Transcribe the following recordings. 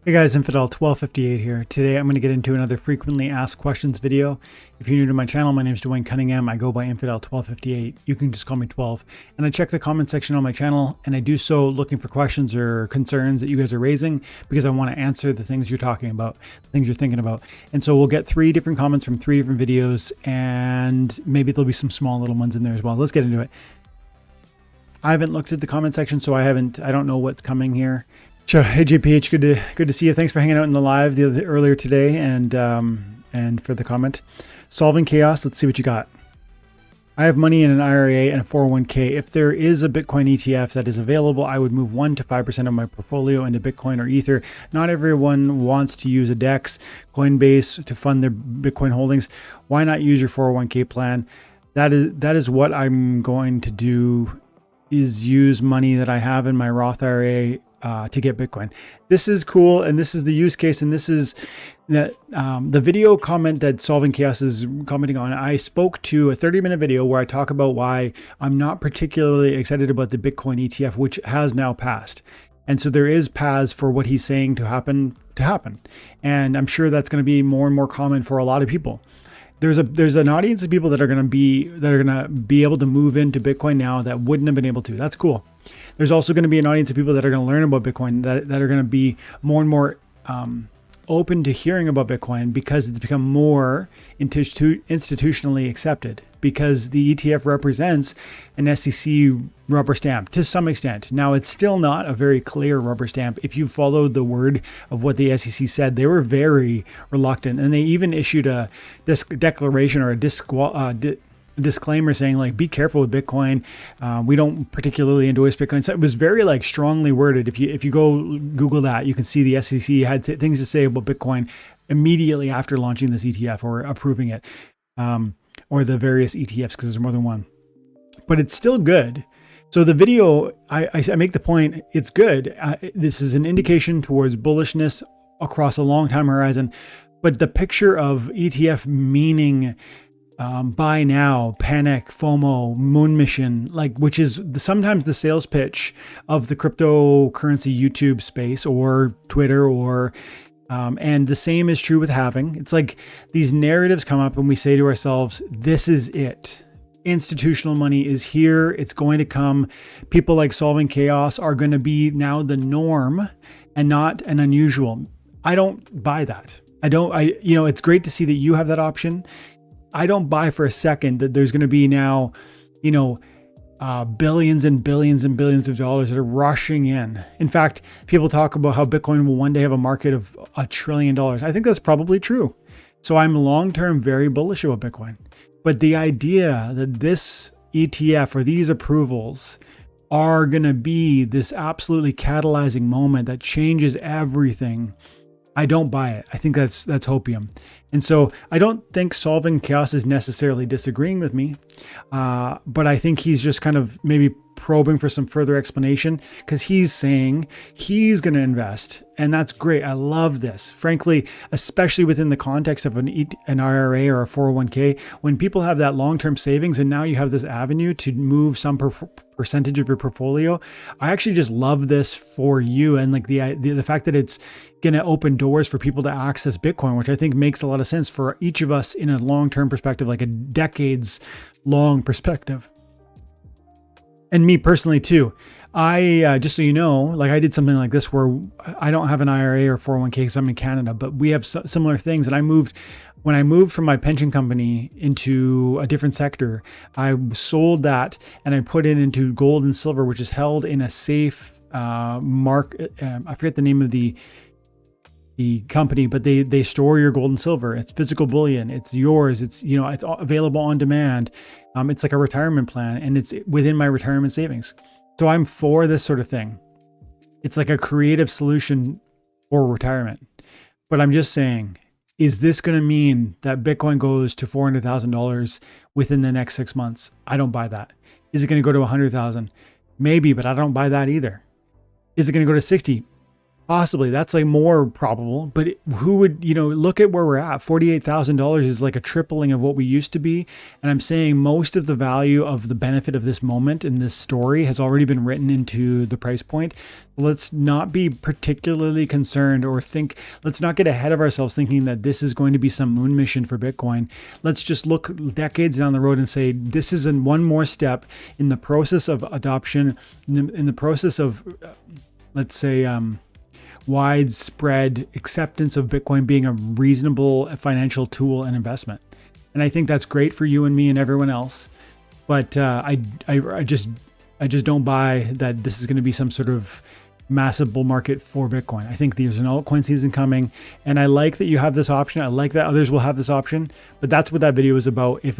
Hey guys, Infidel1258 here. Today I'm going to get into another frequently asked questions video. If you're new to my channel, my name is Dwayne Cunningham. I go by Infidel1258. You can just call me 12. And I check the comment section on my channel, and I do so looking for questions or concerns that you guys are raising because I want to answer the things you're talking about, the things you're thinking about. And so we'll get 3 different comments from 3 different videos, and maybe there'll be some small little ones in there as well. Let's get into it. I haven't looked at the comment section, so I don't know what's coming here. Sure. Hey JPH, good to see you. Thanks for hanging out in the live earlier today, and for the comment. Solving chaos. Let's see what you got. I have money in an IRA and a 401k. If there is a Bitcoin ETF that is available, I would move 1 to 5% of my portfolio into Bitcoin or Ether. Not everyone wants to use a DEX, Coinbase to fund their Bitcoin holdings. Why not use your 401k plan? That is what I'm going to do. Is use money that I have in my Roth IRA to get Bitcoin. This is cool, and this is the use case, and this is that the video comment that Solving Chaos is commenting on. I spoke to a 30-minute video where I talk about why I'm not particularly excited about the Bitcoin ETF, which has now passed. And so there is paths for what he's saying to happen. And I'm sure that's going to be more and more common for a lot of people. There's an audience of people that are going to be able to move into Bitcoin now that wouldn't have been able to. That's cool. There's also going to be an audience of people that are going to learn about Bitcoin that are going to be more and more open to hearing about Bitcoin because it's become more institutionally accepted, because the ETF represents an SEC rubber stamp to some extent. Now, it's still not a very clear rubber stamp. If you followed the word of what the SEC said, they were very reluctant, and they even issued a declaration or a disclaimer saying, like, be careful with Bitcoin. We don't particularly endorse Bitcoin. So it was very strongly worded. If you go Google that, you can see the SEC had things to say about Bitcoin immediately after launching this ETF or approving it, or the various ETFs, because there's more than one. But it's still good. So the video, I make the point, it's good. This is an indication towards bullishness across a long time horizon. But the picture of ETF meaning buy now, panic, FOMO, moon mission, which is sometimes the sales pitch of the cryptocurrency YouTube space or Twitter, or and the same is true with halving. It's like these narratives come up and we say to ourselves, this is it. Institutional money is here. It's going to come. People like Solving Chaos are going to be now the norm and not an unusual. I don't buy that. It's great to see that you have that option. I don't buy for a second that there's going to be now, billions and billions and billions of dollars that are rushing in. In fact, people talk about how Bitcoin will one day have a market of $1 trillion. I think that's probably true. So I'm long-term very bullish about Bitcoin. But the idea that this ETF or these approvals are going to be this absolutely catalyzing moment that changes everything, I don't buy it. I think that's hopium. And so I don't think Solving Chaos is necessarily disagreeing with me, but I think he's just kind of maybe probing for some further explanation, because he's saying he's going to invest. And that's great. I love this. Frankly, especially within the context of an IRA or a 401k, when people have that long-term savings and now you have this avenue to move some percentage of your portfolio, I actually just love this for you. And the fact that it's going to open doors for people to access Bitcoin, which I think makes a lot of sense for each of us in a long-term perspective, like a decades long perspective. And me personally too. I just so you know, I did something like this where I don't have an IRA or 401k because I'm in Canada, but we have similar things. And when I moved from my pension company into a different sector, I sold that and I put it into gold and silver, which is held in a safe mark. I forget the name of the company, but they store your gold and silver. It's physical bullion. It's yours. It's it's available on demand. It's like a retirement plan, and it's within my retirement savings. So I'm for this sort of thing. It's like a creative solution for retirement. But I'm just saying, is this going to mean that Bitcoin goes to $400,000 within the next 6 months? I don't buy that. Is it going to go to 100,000? Maybe, but I don't buy that either. Is it going to go to 60? Possibly that's like more probable, but who would, look at where we're at. $48,000 is like a tripling of what we used to be. And I'm saying most of the value of the benefit of this moment in this story has already been written into the price point. Let's not be particularly concerned or let's not get ahead of ourselves thinking that this is going to be some moon mission for Bitcoin. Let's just look decades down the road and say, this is one more step in the process of adoption, in the process of, let's say, widespread acceptance of Bitcoin being a reasonable financial tool and investment. And I think that's great for you and me and everyone else. But I just don't buy that this is going to be some sort of massive bull market for Bitcoin. I think there's an altcoin season coming, and I like that you have this option. I like that others will have this option. But that's what that video is about. If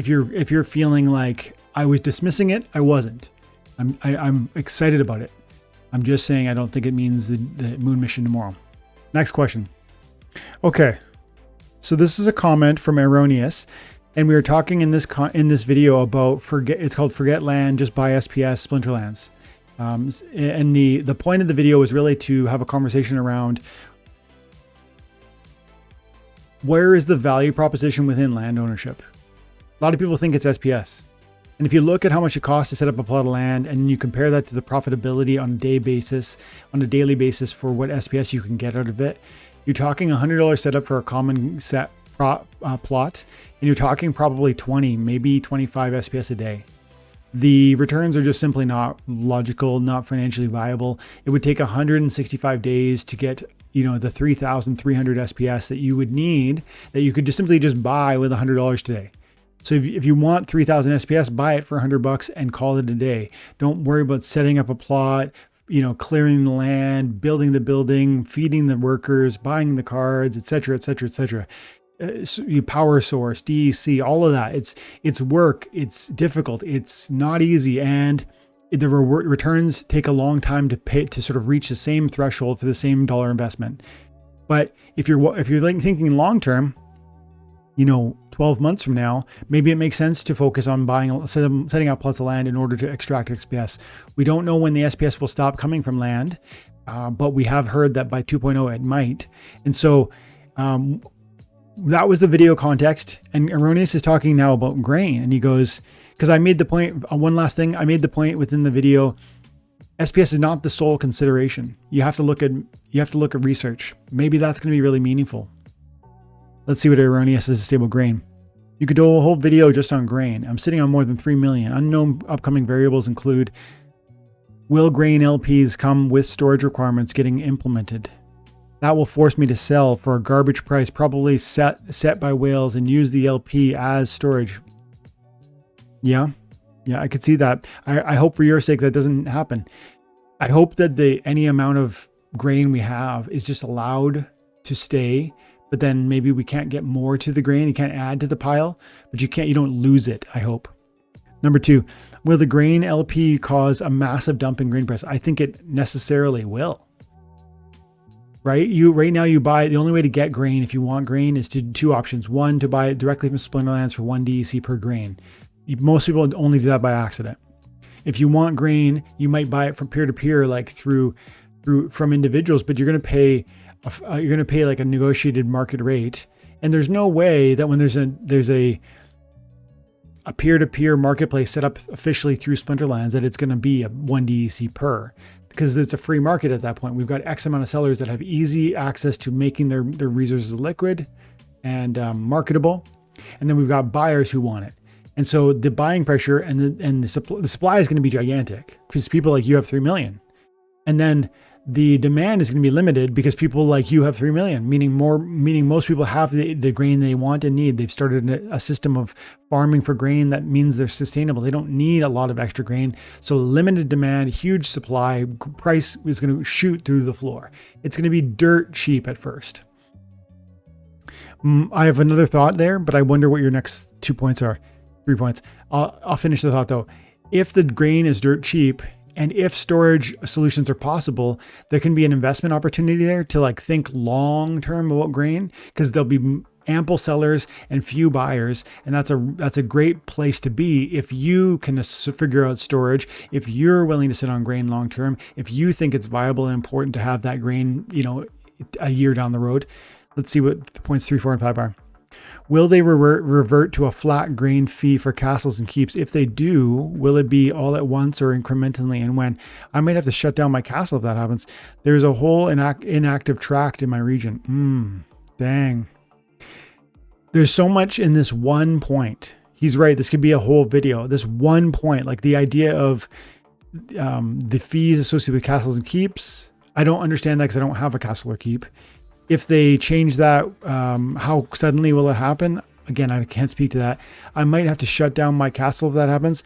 you're feeling like I was dismissing it, I wasn't. I'm excited about it. I'm just saying I don't think it means the moon mission tomorrow. Next question. Okay, so this is a comment from Erroneous, and we were talking in this video about it's called Forget Land, Just Buy SPS Splinterlands. And the point of the video was really to have a conversation around where is the value proposition within land ownership. A lot of people think it's SPS. And if you look at how much it costs to set up a plot of land and you compare that to the profitability on a daily basis for what SPS you can get out of it, you're talking $100 setup for a common set plot, and you're talking probably 20, maybe 25 SPS a day. The returns are just simply not logical, not financially viable. It would take 165 days to get, the 3,300 SPS that you would need, that you could just simply buy with $100 today. So if you want 3,000 SPS, buy it for $100 and call it a day. Don't worry about setting up a plot, clearing the land, building the building, feeding the workers, buying the cards, etc., etc., etc. Power source, DEC, all of that. It's work. It's difficult. It's not easy, and the returns take a long time to pay to sort of reach the same threshold for the same dollar investment. But if you're thinking long term, 12 months from now, maybe it makes sense to focus on setting up plots of land in order to extract SPS. We don't know when the SPS will stop coming from land, but we have heard that by 2.0 it might. And so that was the video context. And Erroneous is talking now about grain. And he goes, because I made the point, one last thing, I made the point within the video, SPS is not the sole consideration. You have to look at research. Maybe that's going to be really meaningful. Let's see what Erroneous says stable grain. You could do a whole video just on grain. I'm sitting on more than 3 million. Unknown upcoming variables include, will grain LPs come with storage requirements getting implemented? That will force me to sell for a garbage price, probably set by whales, and use the LP as storage. Yeah, I could see that. I hope for your sake that doesn't happen. I hope that any amount of grain we have is just allowed to stay. But then maybe we can't get more to the grain. You can't add to the pile, but you don't lose it, I hope. Number 2, will the grain LP cause a massive dump in grain price? I think it necessarily will. Right? Right now you buy, the only way to get grain, if you want grain, is to 2 options. 1, to buy it directly from Splinterlands for 1 DEC per grain. Most people only do that by accident. If you want grain, you might buy it from peer-to-peer, like from individuals, but you're going to pay like a negotiated market rate. And there's no way that when there's a peer-to-peer marketplace set up officially through Splinterlands that it's going to be a 1 DEC per, because it's a free market at that point. We've got X amount of sellers that have easy access to making their resources liquid and marketable. And then we've got buyers who want it. And so the buying pressure and the supply is going to be gigantic because people like you have 3 million. And then the demand is going to be limited because people like you have 3 million, meaning most people have the grain they want and need. They've started a system of farming for grain that means they're sustainable. They don't need a lot of extra grain. So limited demand, huge supply, price is going to shoot through the floor. It's going to be dirt cheap at first. I have another thought there, but I wonder what your next 2 points are. 3 points. I'll finish the thought though. If the grain is dirt cheap, and if storage solutions are possible, there can be an investment opportunity there to think long-term about grain, because there'll be ample sellers and few buyers, and that's a great place to be if you can figure out storage, if you're willing to sit on grain long term, if you think it's viable and important to have that grain, you know, a year down the road. Let's see what points 3, 4, and 5 are. Will they revert to a flat grain fee for castles and keeps? If they do, will it be all at once or incrementally, and when? I might have to shut down my castle if that happens. There's a whole inactive tract in my region. Dang. There's so much in this one point. He's right. This could be a whole video. This one point, like the idea of the fees associated with castles and keeps. I don't understand that because I don't have a castle or keep. If they change that, how suddenly will it happen? Again, I can't speak to that. I might have to shut down my castle if that happens.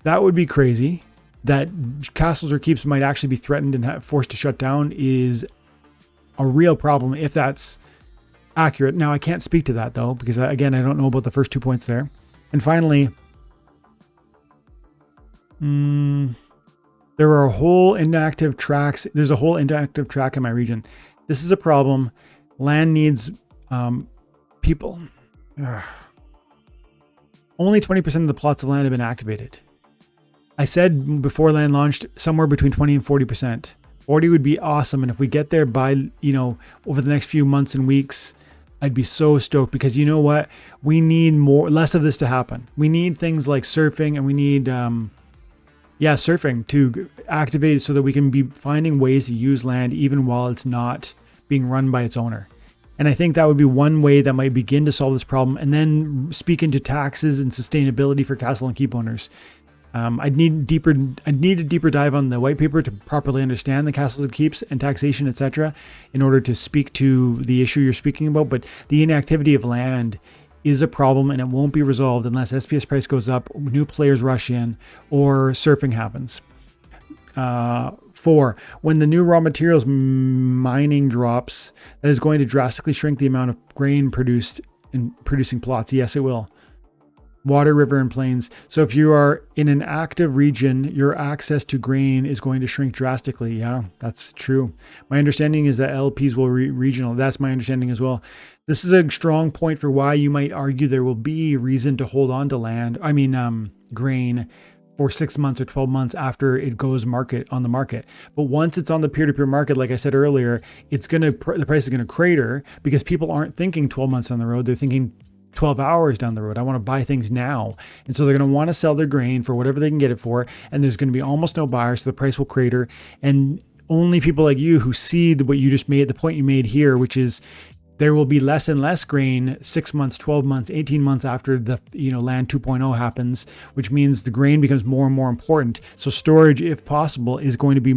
That would be crazy. That castles or keeps might actually be threatened and forced to shut down is a real problem if that's accurate. Now, I can't speak to that though, because again, I don't know about the first 2 points there. And finally, there are whole inactive tracks. There's a whole inactive track in my region. This is a problem. Land needs people. Only 20% of the plots of land have been activated. I said before land launched somewhere between 20 and 40%. 40 would be awesome. And if we get there by, you know, over the next few months and weeks, I'd be so stoked, because you know what? We need less of this to happen. We need things like surfing, and we need, surfing to activate so that we can be finding ways to use land even while it's not being run by its owner. And I think that would be one way that might begin to solve this problem. And then speak into taxes and sustainability for castle and keep owners. I'd need a deeper dive on the white paper to properly understand the castles and keeps and taxation, etc., in order to speak to the issue you're speaking about. But the inactivity of land is a problem, and it won't be resolved unless SPS price goes up, new players rush in, or surfing happens. 4, when the new raw materials mining drops, that is going to drastically shrink the amount of grain produced in producing plots. Yes, it will. Water, river, and plains. So if you are in an active region, your access to grain is going to shrink drastically. Yeah, that's true. My understanding is that LPs will regional. That's my understanding as well. This is a strong point for why you might argue there will be reason to hold on to grain for 6 months or 12 months after it goes on the market. But once it's on the peer-to-peer market, like I said earlier, the price is going to crater, because people aren't thinking 12 months down the road. They're thinking 12 hours down the road. I want to buy things now. And so they're going to want to sell their grain for whatever they can get it for. And there's going to be almost no buyers. So the price will crater. And only people like you who see what you just made, the point you made here, which is there will be less and less grain 6 months, 12 months, 18 months after the land 2.0 happens, which means the grain becomes more and more important. So storage, if possible, is going to be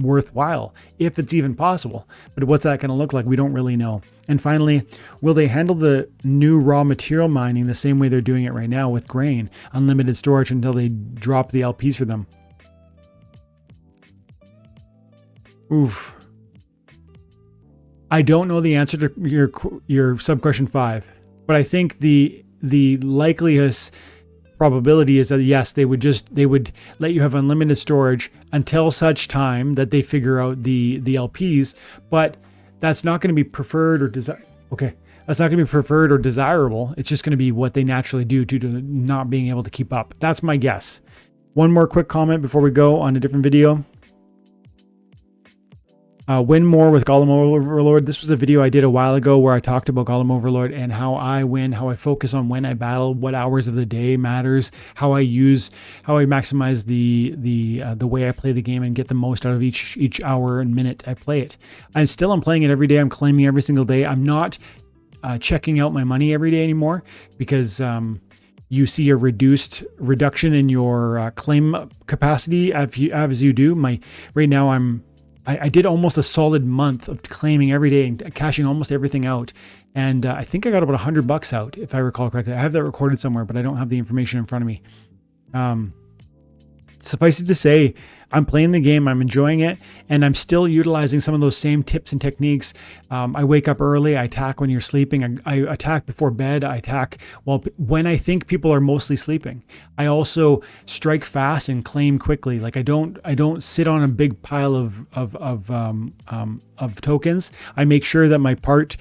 worthwhile, if it's even possible. But what's that going to look like? We don't really know. And finally, will they handle the new raw material mining the same way they're doing it right now with grain, unlimited storage until they drop the LPs for them? Oof. I don't know the answer to your sub-question 5, but I think the likelihood probability is that yes, they would let you have unlimited storage until such time that they figure out the LPs, but that's not going to be preferred or desired. Okay, that's not going to be preferred or desirable. It's just going to be what they naturally do due to not being able to keep up. That's my guess. One more quick comment before we go on a different video. Win more with Golem Overlord. This was a video I did a while ago where I talked about Golem Overlord and how I win, how I focus on when I battle, what hours of the day matters, how I maximize the way I play the game and get the most out of each hour and minute I play it. I'm playing it every day. I'm claiming every single day. I'm not checking out my money every day anymore, because you see a reduction in your claim capacity as you do. Right now I did almost a solid month of claiming every day and cashing almost everything out. And I think I got about $100 out, if I recall correctly. I have that recorded somewhere, but I don't have the information in front of me. Suffice it to say, I'm playing the game, I'm enjoying it, and I'm still utilizing some of those same tips and techniques. I wake up early, I attack when you're sleeping, I attack before bed, I attack when I think people are mostly sleeping. I also strike fast and claim quickly. Like I don't sit on a big pile of tokens. I make sure that my part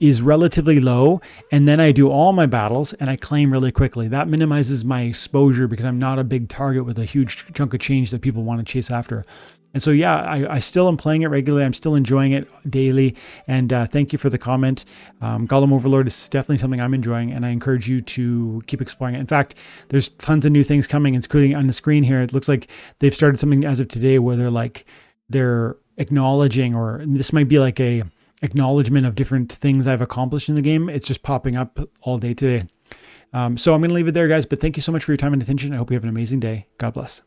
is relatively low, and then I do all my battles and I claim really quickly. That minimizes my exposure because I'm not a big target with a huge chunk of change that people want to chase after. And so, yeah, I still am playing it regularly. I'm still enjoying it daily. And thank you for the comment. Golem Overlord is definitely something I'm enjoying, and I encourage you to keep exploring it. In fact, there's tons of new things coming, including on the screen here. It looks like they've started something as of today where they're acknowledging, or this might be like a acknowledgement of different things I've accomplished in the game. It's just popping up all day today. So I'm going to leave it there, guys, but thank you so much for your time and attention. I hope you have an amazing day. God bless.